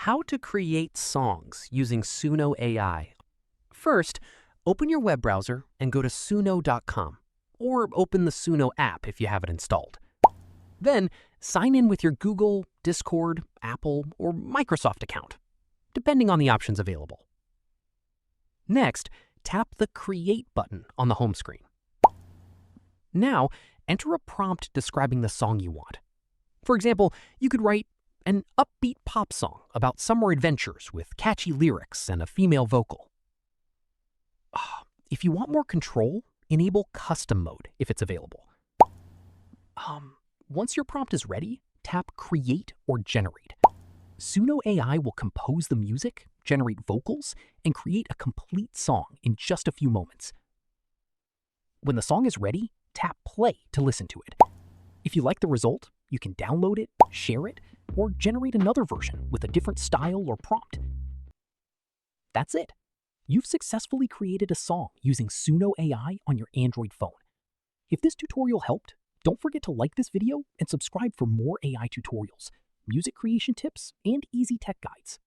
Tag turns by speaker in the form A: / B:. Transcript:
A: How to create songs using Suno AI. First, open your web browser and go to suno.com, or open the Suno app if you have it installed. Then, sign in with your Google, Discord, Apple, or Microsoft account, depending on the options available. Next, tap the Create button on the home screen. Now, enter a prompt describing the song you want. For example, you could write an upbeat pop song about summer adventures with catchy lyrics and a female vocal. If you want more control, enable custom mode if it's available. Once your prompt is ready, tap Create or Generate. Suno AI will compose the music, generate vocals, and create a complete song in just a few moments. When the song is ready, tap Play to listen to it. If you like the result, you can download it, share it, or generate another version with a different style or prompt. That's it. You've successfully created a song using Suno AI on your Android phone. If this tutorial helped, don't forget to like this video and subscribe for more AI tutorials, music creation tips, and easy tech guides.